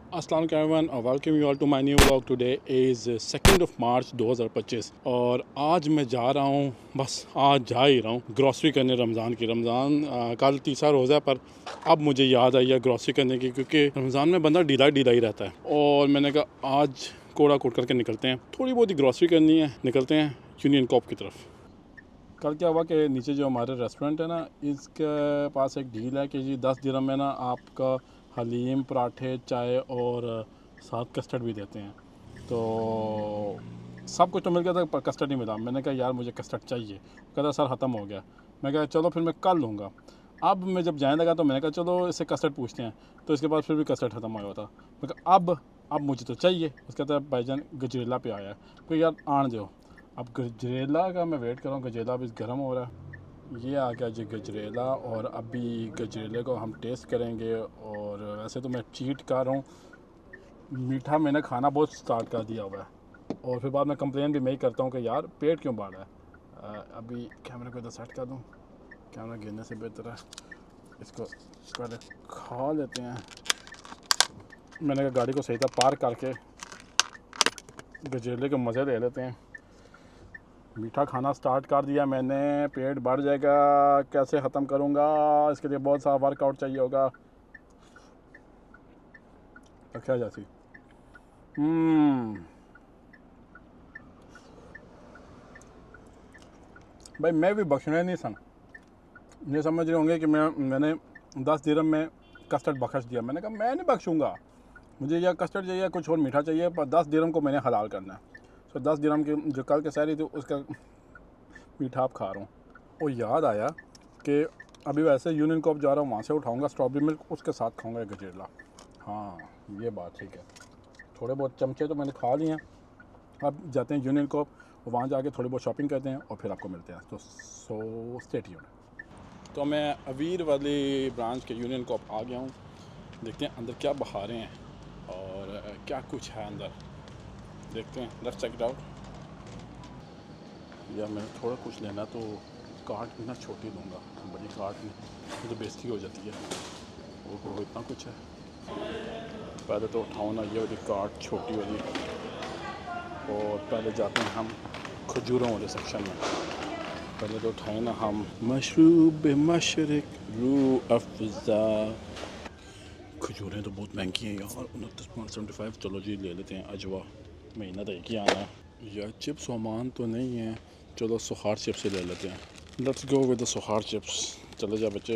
अस्सलाम वालेकुम और welcome you all to my new vlog. Today is 2 March 2025 और आज मैं जा रहा हूँ, बस आज जा ही रहा हूँ ग्रॉसरी करने। रमज़ान कल तीसरा रोज़ा है, पर अब मुझे याद आई है ग्रॉसरी करने की, क्योंकि रमज़ान में बंदा ढीला ढीला ही रहता है। और मैंने कहा आज कोड़ा कोट करके निकलते हैं, थोड़ी बहुत ही ग्रॉसरी करनी है, निकलते हैं यूनियन कॉप की तरफ। कल क्या हुआ कि नीचे जो हमारे रेस्टोरेंट है ना, इसके पास एक डील है कि जी 10 दिरहम में ना आपका हलीम, पराठे, चाय और साथ कस्टर्ड भी देते हैं। तो सब कुछ तो मिल गया था पर कस्टर्ड नहीं मिला। मैंने कहा यार मुझे कस्टर्ड चाहिए। कहता सर ख़त्म हो गया। मैं कहा चलो फिर मैं कल लूँगा। अब मैं जब जाने लगा तो मैंने कहा चलो इससे कस्टर्ड पूछते हैं, तो इसके बाद फिर भी कस्टर्ड ख़त्म हो गया था। मैं कहा अब मुझे तो चाहिए। उसका कहता है भाईजान गजरेला पे आया है। तो यार आन दो। अब गजरेला का मैं वेट कर रहा हूँ, गजरेला अभी गर्म हो रहा है। ये आ गया जी गजरेला, और अभी गजरेले को हम टेस्ट करेंगे। और वैसे तो मैं चीट कर रहा हूँ, मीठा मैंने खाना बहुत स्टार्ट कर दिया हुआ है, और फिर बाद में कंप्लेन भी मैं ही करता हूँ कि यार पेट क्यों बढ़ा है। अभी कैमरे को इधर सेट कर दूँ, कैमरा गिरने से बेहतर है। इसको पहले खा लेते हैं। मैंने कहा गाड़ी को सही तरह पार्क करके गजरेले के मज़े ले लेते हैं। मीठा खाना स्टार्ट कर दिया मैंने, पेट बढ़ जाएगा, कैसे ख़त्म करूँगा, इसके लिए बहुत सारा वर्कआउट चाहिए होगा। क्या जैसी भाई मैं भी बख्शने नहीं सन। ये समझ रहे होंगे कि मैंने 10 दिरहम में कस्टर्ड बख्श दिया। मैंने कहा मैं नहीं बख्शूँगा, मुझे या कस्टर्ड चाहिए कुछ और मीठा चाहिए, पर 10 दिरहम को मैंने हलाल करना है। तो 10 दिरहम की जो कल के सहरी थी उसका मीठा आप खा रहा हूँ। और याद आया कि अभी वैसे यूनियन कॉप जा रहा हूँ, वहाँ से उठाऊँगा स्ट्रॉबेरी मिल्क, उसके साथ खाऊँगा गजरेला। हाँ ये बात ठीक है। थोड़े बहुत चमचे तो मैंने खा लिए हैं। अब जाते हैं यूनियन कॉप, और वहाँ जाके थोड़ी बहुत शॉपिंग करते हैं और फिर आपको मिलते हैं। तो स्टे ट्यून्ड। तो मैं अवीर वाली ब्रांच के यूनियन कॉप आ गया हूँ। देखते हैं अंदर क्या बहारें हैं और क्या कुछ है अंदर, देखते हैं। Let's check it out. या मैं थोड़ा कुछ लेना तो कार्ट में ना छोटी लूँगा, बड़ी कार्ट में तो बेइज्जती हो जाती है। वो इतना कुछ है। पहले तो उठाओ ना ये वाली कार्ट छोटी वाली, और पहले जाते हैं हम खजूरों वाले सेक्शन में। पहले तो उठाए ना हम मशरूब मशरक रू अफ़ज़ा। खजूरें तो बहुत महंगी हैं यार, 29.75। चलो जी ले लेते हैं। अजवा महीना तो एक ही आना है यार। चिप्स सामान तो नहीं है, चलो सुहार चिप्स से ले लेते हैं। लेट्स गो विद द सुहार चिप्स। चले जा बच्चे।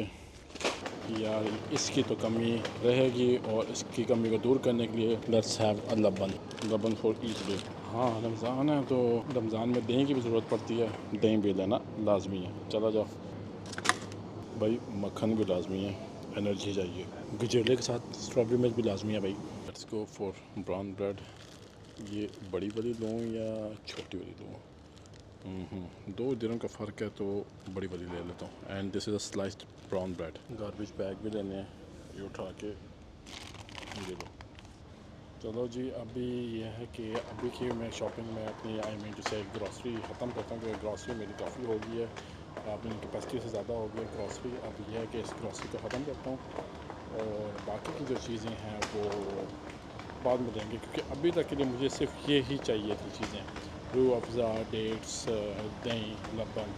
यार इसकी तो कमी रहेगी, और इसकी कमी को दूर करने के लिए लेट्स हैव अ लबन फॉर ईच डे। हाँ रमज़ान है तो रमज़ान में दही की भी ज़रूरत पड़ती है, दही भी लेना लाजमी है। चला जाओ भाई, मक्खन भी लाजमी है, एनर्जी चाहिए। गजरेले के साथ स्ट्रॉबेरी मिल्क भी लाजमी है भाई। Let's go for brown bread. ये बड़ी वाली लूँ या छोटी वाली लूँ? 2 दिनों का फ़र्क है तो बड़ी वाली ले लेता हूँ। And this is a sliced brown bread. Garbage bag भी लेने हैं, ये उठा के ये लो। चलो जी, अभी यह है कि अभी की मैं शॉपिंग में अपनी जैसे ग्रॉसरी ख़त्म करता हूँ, क्योंकि ग्रॉसरी मेरी काफ़ी हो गई है, अपनी कैपेसिटी से ज़्यादा हो गई है ग्रॉसरी। अब यह है कि इस ग्रॉसरी को ख़त्म करता हूँ, और बाकी की जो चीज़ें हैं वो बाद में देंगे, क्योंकि अभी तक के लिए मुझे सिर्फ ये ही चाहिए थी चीज़ें, रू अफ़ज़ा, डेट्स, दही, लबन।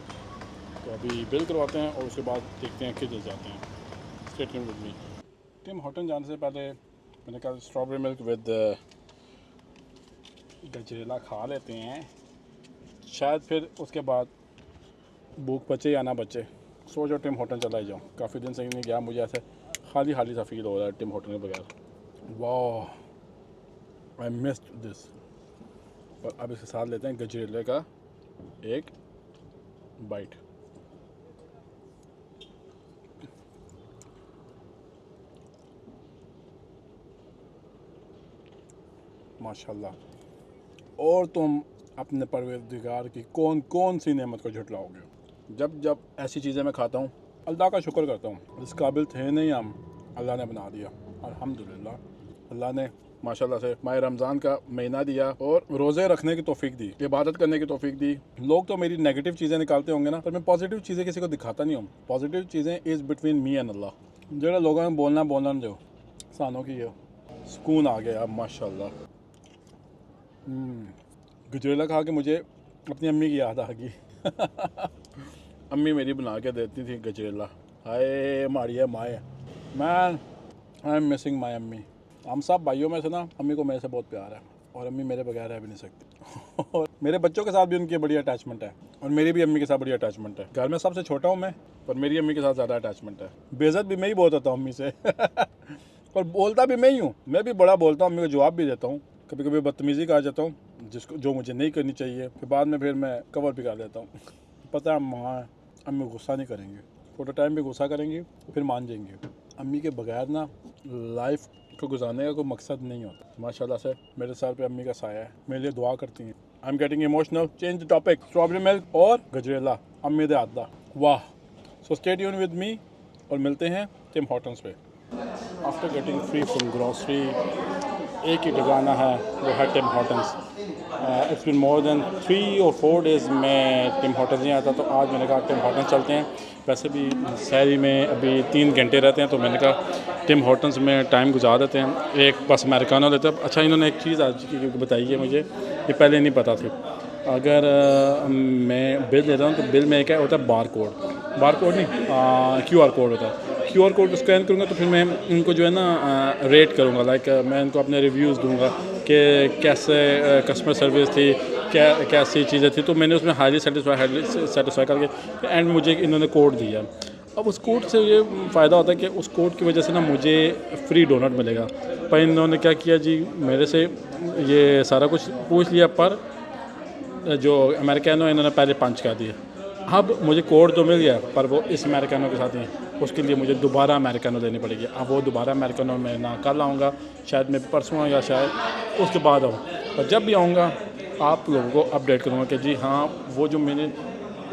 तो अभी बिल करवाते हैं और उसके बाद देखते हैं किधर जाते हैं। Stay tuned with me. Tim Horton जाने से पहले मैंने कहा स्ट्रॉबेरी मिल्क विद गजरेला खा लेते हैं, शायद फिर उसके बाद भूख बचे या ना बचे। सोचो टिम हॉर्टन चला ही जाऊँ। काफ़ी दिन से ही नहीं गया, मुझे ऐसे खाली खाली सा फील हो रहा है टिम हॉर्टन के बगैर। वाह आई मिस्ड दिस। और अब इसके साथ लेते हैं गजरेले का एक बाइट। माशाल्लाह। और तुम अपने परवरदिगार की कौन कौन सी नेमत को झुटलाओगे। जब जब ऐसी चीज़ें मैं खाता हूँ अल्लाह का शुक्र करता हूँ। इस काबिल थे नहीं हम, अल्लाह ने बना दिया अल्हम्दुलिल्लाह। अल्लाह ने माशाल्लाह से माह रमज़ान का महीना दिया और रोज़े रखने की तौफीक दी, इबादत करने की तौफीक दी। लोग तो मेरी नेगेटिव चीज़ें निकालते होंगे ना, पर मैं पॉजिटिव चीज़ें किसी को दिखाता नहीं हूँ। पॉजिटिव चीज़ें इज़ बिटवीन मी एंड अल्लाह। जो लोगों में बोलना जो सानों की है। सुकून आ गया माशाल्लाह। गजरेला खा के मुझे अपनी अम्मी की याद आ गई। अम्मी मेरी बना के देती थी गजरेला। हाय मारिया माए, man I am missing my अम्मी। हम सब भाइयों में से ना अम्मी को मेरे से बहुत प्यार है और अम्मी मेरे बगैर रह भी नहीं सकती। और मेरे बच्चों के साथ भी उनकी बड़ी अटैचमेंट है और मेरी भी अम्मी के साथ बड़ी अटैचमेंट है। घर में सबसे छोटा हूँ मैं, पर मेरी अम्मी के साथ ज़्यादा अटैचमेंट है। बेइज्जत भी मैं ही बहुत होता हूँ अम्मी से। और बोलता भी मैं ही हूँ, मैं भी बड़ा बोलता हूँ, अम्मी को जवाब भी देता हूँ। कभी कभी बदतमीज़ी कर जाता हूँ जिसको जो मुझे नहीं करनी चाहिए, फिर बाद में फिर मैं कवर भी कर देता हूँ। पता है माँ अम्मी गुस्सा नहीं करेंगे, थोड़ा टाइम भी गुस्सा करेंगी फिर मान जाएंगे। अम्मी के बगैर ना लाइफ को गुजारने का कोई मकसद नहीं होता। माशाल्लाह से मेरे सर पे अम्मी का साया है, मेरे लिए दुआ करती हैं। I am getting emotional. Change the topic. Strawberry milk और गजरेला अम्मी दे आदा, वाह। So stay tune with me और मिलते हैं टिम हॉर्टन्स पे। After getting free from grocery, एक ही ठिकाना है वो है Tim Hortons. It's been more than 3 और 4 डेज़ मैं टिम हॉर्टन्स नहीं आता, तो आज मैंने कहा टिम हॉर्टन्स चलते हैं। वैसे भी शहरी में अभी 3 घंटे रहते हैं, तो मैंने कहा टिम हॉर्टन्स में टाइम गुजार देते हैं, एक बस अमेरिकानो लेते हैं। अच्छा इन्होंने एक चीज़ आज की बताई है मुझे, ये पहले नहीं पता थी। अगर मैं बिल देता हूँ तो बिल में क्या होता है, बार कोड नहीं QR कोड होता है। QR कोड को स्कैन करूँगा तो फिर मैं इनको जो है ना रेट करूँगा, लाइक मैं इनको अपने रिव्यूज़ दूँगा कि कैसे कस्टमर सर्विस थी, कैसी चीज़ें थी। तो मैंने उसमें हाईली सेटिस्फाई करके एंड मुझे इन्होंने कोड दिया। अब उस कोड से ये फ़ायदा होता है कि उस कोड की वजह से ना मुझे फ्री डोनट मिलेगा। पर इन्होंने क्या किया जी, मेरे से ये सारा कुछ पूछ लिया, पर जो अमेरिकानो इन्होंने पहले पंच कर दिया। अब मुझे कोड तो मिल गया, पर वो इस अमेरिकानो के साथ नहीं, उसके लिए मुझे दोबारा अमेरिकानो लेनी पड़ेगी। अब वो दोबारा अमेरिकानो मैं ना कल आऊँगा, शायद मैं परसों आऊँगा, शायद उसके बाद आऊँ। पर जब भी आऊँगा आप लोगों को अपडेट करूँगा कि जी हाँ, वो जो मैंने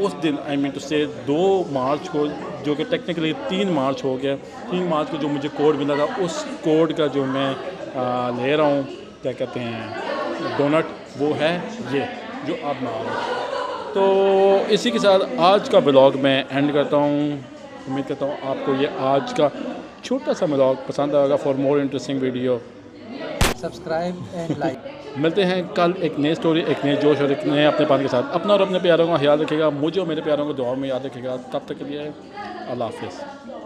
उस दिन आई मीन टू से 2 मार्च को, जो कि टेक्निकली 3 मार्च हो गया, 3 मार्च को जो मुझे कोड मिला था, उस कोड का जो मैं ले रहा हूँ, क्या कहते हैं, डोनट, वो है ये जो आप ना रहे हैं। तो इसी के साथ आज का व्लॉग मैं एंड करता हूँ। उम्मीद करता हूँ आपको ये आज का छोटा सा व्लॉग पसंद आएगा। For more interesting video subscribe and like. मिलते हैं कल एक नई स्टोरी, एक नए जोश और एक नए अपनेपन के साथ। अपना और अपने प्यारों का ख्याल रखिएगा, मुझे और मेरे प्यारों को दुआ में याद रखिएगा। तब तक के लिए अल्लाह हाफ़िज़।